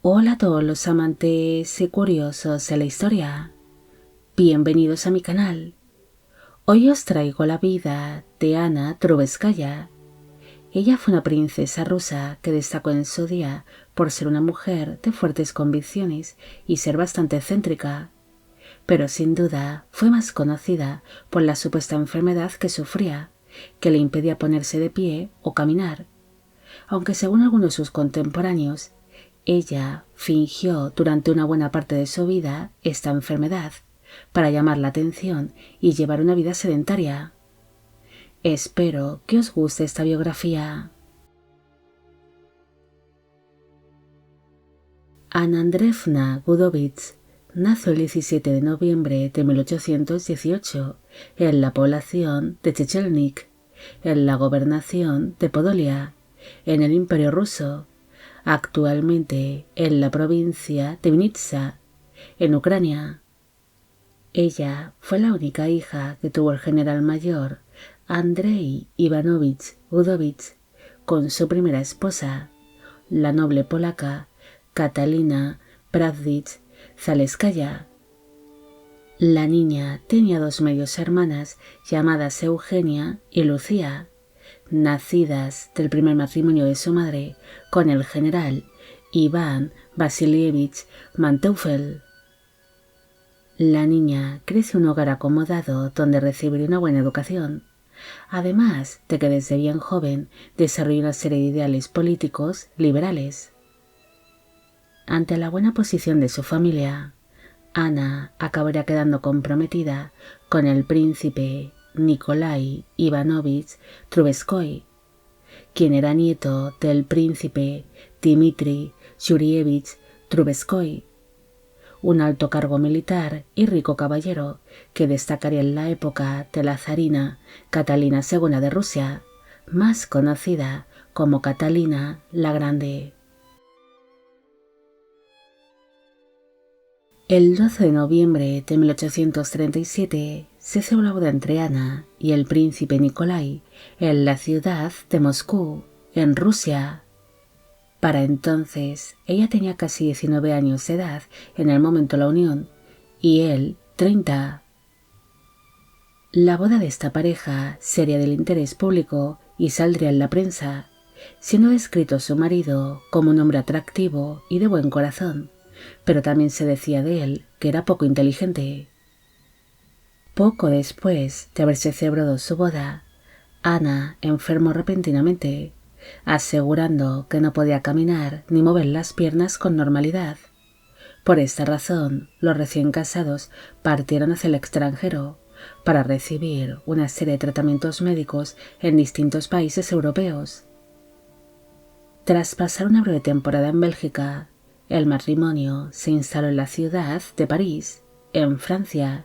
Hola a todos los amantes y curiosos de la historia. Bienvenidos a mi canal. Hoy os traigo la vida de Anna Trubetskaya. Ella fue una princesa rusa que destacó en su día por ser una mujer de fuertes convicciones y ser bastante excéntrica, pero sin duda fue más conocida por la supuesta enfermedad que sufría, que le impedía ponerse de pie o caminar, aunque según algunos de sus contemporáneos, ella fingió durante una buena parte de su vida esta enfermedad para llamar la atención y llevar una vida sedentaria. Espero que os guste esta biografía. Anna Andreevna Gudovich nació el 17 de noviembre de 1818 en la población de Chechelnik, en la gobernación de Podolia, en el Imperio Ruso, actualmente en la provincia de Vinnytsia, en Ucrania. Ella fue la única hija que tuvo el general mayor Andrei Ivanovich Gudovich con su primera esposa, la noble polaca Catalina Prawdź-Zaleskaya. La niña tenía dos medios hermanas llamadas Eugenia y Lucía, nacidas del primer matrimonio de su madre con el general Iván Vasilievich Manteuffel. La niña creció en un hogar acomodado donde recibiría una buena educación, además de que desde bien joven desarrolló una serie de ideales políticos liberales. Ante la buena posición de su familia, Ana acabaría quedando comprometida con el príncipe Nikolai Ivanovich Trubetskoy, quien era nieto del príncipe Dmitri Yurievich Trubetskoy, un alto cargo militar y rico caballero que destacaría en la época de la zarina Catalina II de Rusia, más conocida como Catalina la Grande. El 12 de noviembre de 1837 se celebró la boda entre Ana y el príncipe Nikolai en la ciudad de Moscú, en Rusia. Para entonces, ella tenía casi 19 años de edad en el momento de la unión, y él 30. La boda de esta pareja sería del interés público y saldría en la prensa, siendo descrito su marido como un hombre atractivo y de buen corazón, pero también se decía de él que era poco inteligente. Poco después de haberse celebrado su boda, Ana enfermó repentinamente, asegurando que no podía caminar ni mover las piernas con normalidad. Por esta razón, los recién casados partieron hacia el extranjero para recibir una serie de tratamientos médicos en distintos países europeos. Tras pasar una breve temporada en Bélgica, el matrimonio se instaló en la ciudad de París, en Francia,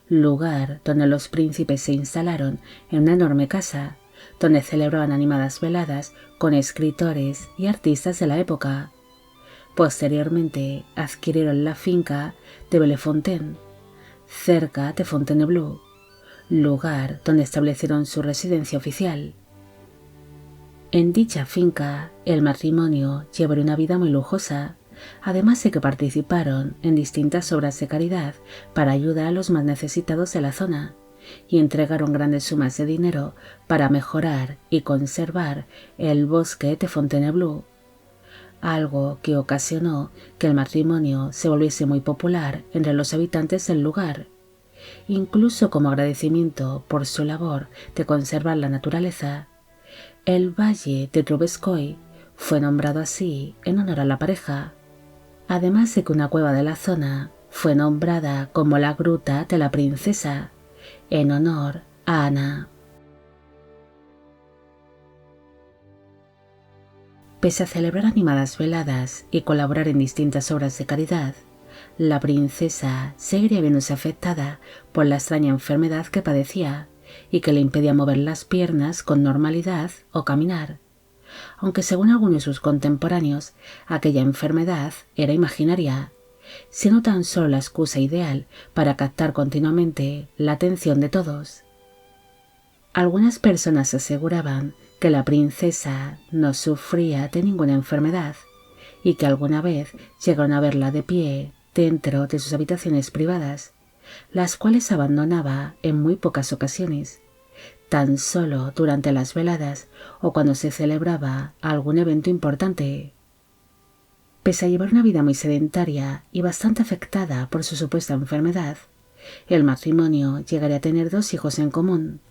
lugar donde los príncipes se instalaron en una enorme casa, donde celebraban animadas veladas con escritores y artistas de la época. Posteriormente adquirieron la finca de Bellefontaine, cerca de Fontainebleau, lugar donde establecieron su residencia oficial. En dicha finca, el matrimonio llevó una vida muy lujosa, además de que participaron en distintas obras de caridad para ayudar a los más necesitados de la zona, y entregaron grandes sumas de dinero para mejorar y conservar el bosque de Fontainebleau, algo que ocasionó que el matrimonio se volviese muy popular entre los habitantes del lugar, incluso como agradecimiento por su labor de conservar la naturaleza. El valle de Trubetskoy fue nombrado así en honor a la pareja, además de que una cueva de la zona fue nombrada como la Gruta de la Princesa, en honor a Ana. Pese a celebrar animadas veladas y colaborar en distintas obras de caridad, la princesa seguiría viéndose afectada por la extraña enfermedad que padecía y que le impedía mover las piernas con normalidad o caminar, aunque según algunos de sus contemporáneos, aquella enfermedad era imaginaria, siendo tan solo la excusa ideal para captar continuamente la atención de todos. Algunas personas aseguraban que la princesa no sufría de ninguna enfermedad y que alguna vez llegaron a verla de pie dentro de sus habitaciones privadas, las cuales abandonaba en muy pocas ocasiones, tan solo durante las veladas o cuando se celebraba algún evento importante. Pese a llevar una vida muy sedentaria y bastante afectada por su supuesta enfermedad, el matrimonio llegaría a tener 2 hijos en común.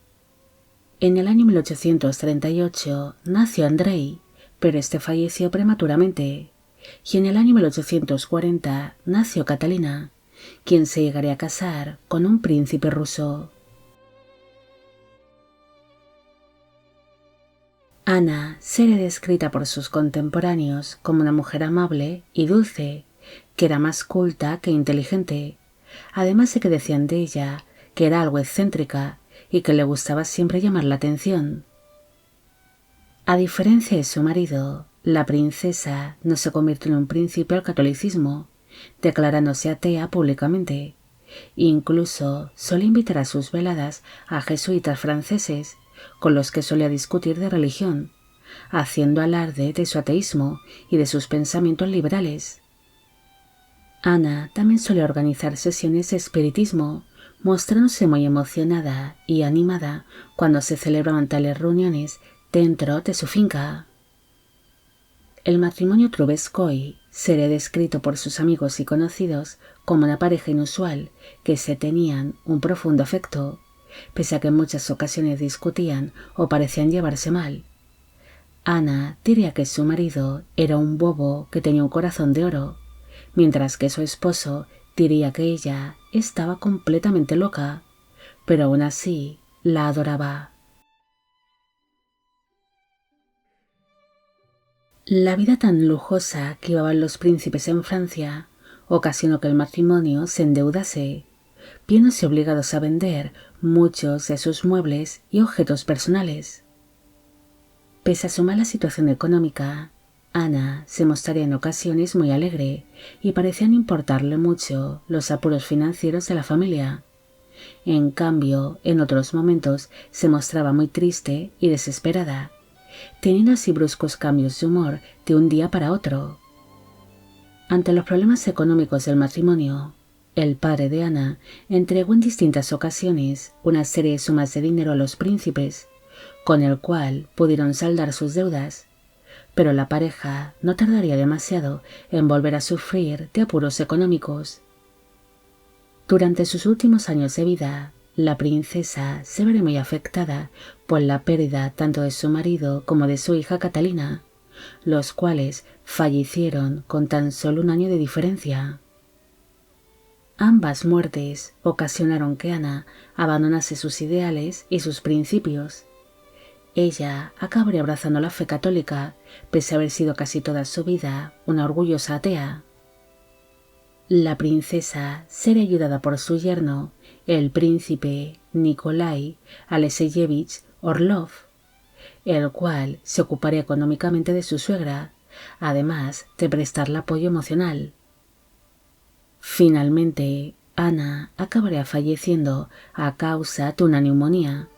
En el año 1838 nació Andrei, pero este falleció prematuramente, y en el año 1840 nació Catalina, quien se llegaría a casar con un príncipe ruso. Ana sería descrita por sus contemporáneos como una mujer amable y dulce, que era más culta que inteligente, además de que decían de ella que era algo excéntrica y que le gustaba siempre llamar la atención. A diferencia de su marido, la princesa no se convirtió en un príncipe al catolicismo, declarándose atea públicamente. Incluso solía invitar a sus veladas a jesuitas franceses, con los que solía discutir de religión, haciendo alarde de su ateísmo y de sus pensamientos liberales. Ana también solía organizar sesiones de espiritismo, mostrándose muy emocionada y animada cuando se celebraban tales reuniones dentro de su finca. El matrimonio Trubetskoy sería descrito por sus amigos y conocidos como una pareja inusual que se tenían un profundo afecto, pese a que en muchas ocasiones discutían o parecían llevarse mal. Ana diría que su marido era un bobo que tenía un corazón de oro, mientras que su esposo diría que ella estaba completamente loca, pero aún así la adoraba. La vida tan lujosa que llevaban los príncipes en Francia ocasionó que el matrimonio se endeudase, viéndose obligados a vender muchos de sus muebles y objetos personales. Pese a su mala situación económica, Ana se mostraría en ocasiones muy alegre y parecían importarle mucho los apuros financieros de la familia. En cambio, en otros momentos se mostraba muy triste y desesperada, teniendo así bruscos cambios de humor de un día para otro. Ante los problemas económicos del matrimonio, el padre de Ana entregó en distintas ocasiones una serie de sumas de dinero a los príncipes, con el cual pudieron saldar sus deudas, pero la pareja no tardaría demasiado en volver a sufrir de apuros económicos. Durante sus últimos años de vida, la princesa se vería muy afectada por la pérdida tanto de su marido como de su hija Catalina, los cuales fallecieron con tan solo un año de diferencia. Ambas muertes ocasionaron que Ana abandonase sus ideales y sus principios. Ella acabaría abrazando la fe católica, pese a haber sido casi toda su vida una orgullosa atea. La princesa sería ayudada por su yerno, el príncipe Nikolai Alexeyevich Orlov, el cual se ocuparía económicamente de su suegra, además de prestarle apoyo emocional. Finalmente, Ana acabaría falleciendo a causa de una neumonía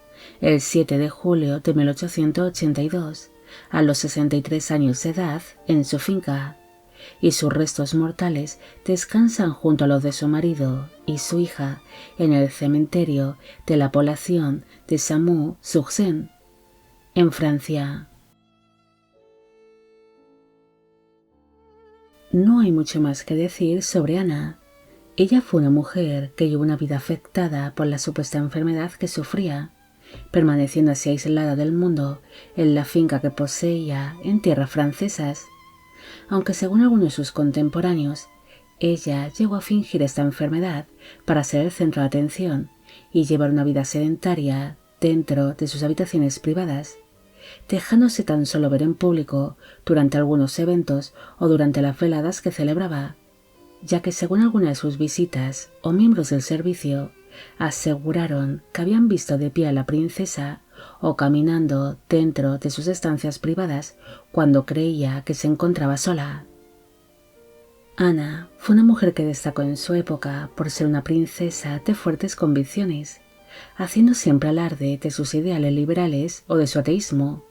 el 7 de julio de 1882, a los 63 años de edad, en su finca, y sus restos mortales descansan junto a los de su marido y su hija en el cementerio de la población de Saumur-sur-Seine, en Francia. No hay mucho más que decir sobre Ana. Ella fue una mujer que llevó una vida afectada por la supuesta enfermedad que sufría, permaneciendo así aislada del mundo en la finca que poseía en tierras francesas, aunque según algunos de sus contemporáneos, ella llegó a fingir esta enfermedad para ser el centro de atención y llevar una vida sedentaria dentro de sus habitaciones privadas, dejándose tan solo ver en público durante algunos eventos o durante las veladas que celebraba, ya que según algunas de sus visitas o miembros del servicio aseguraron que habían visto de pie a la princesa o caminando dentro de sus estancias privadas cuando creía que se encontraba sola. Ana fue una mujer que destacó en su época por ser una princesa de fuertes convicciones, haciendo siempre alarde de sus ideales liberales o de su ateísmo,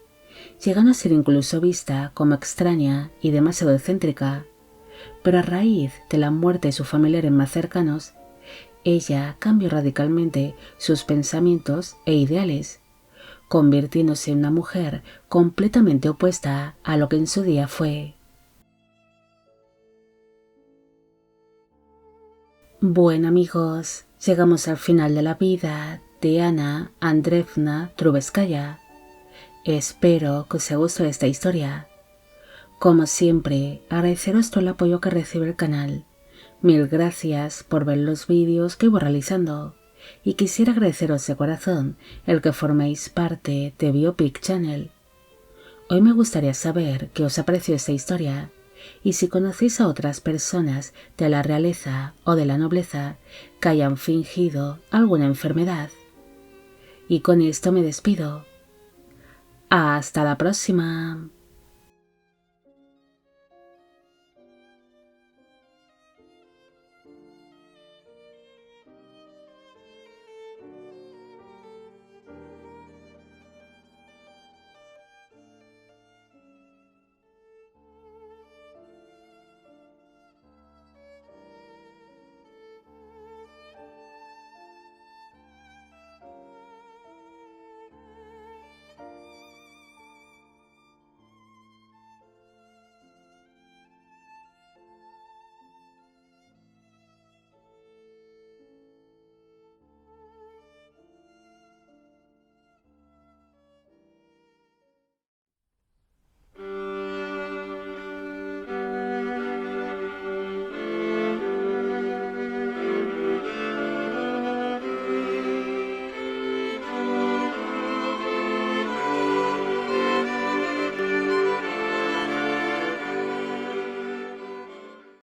llegando a ser incluso vista como extraña y demasiado excéntrica, pero a raíz de la muerte de sus familiares más cercanos, ella cambió radicalmente sus pensamientos e ideales, convirtiéndose en una mujer completamente opuesta a lo que en su día fue. Bueno amigos, llegamos al final de la vida de Ana Andreevna Trubetskaya. Espero que os haya gustado esta historia. Como siempre, agradeceros todo el apoyo que recibe el canal. Mil gracias por ver los vídeos que voy realizando. Y quisiera agradeceros de corazón el que forméis parte de Biopic Channel. Hoy me gustaría saber qué os ha parecido esta historia y si conocéis a otras personas de la realeza o de la nobleza que hayan fingido alguna enfermedad. Y con esto me despido. Hasta la próxima.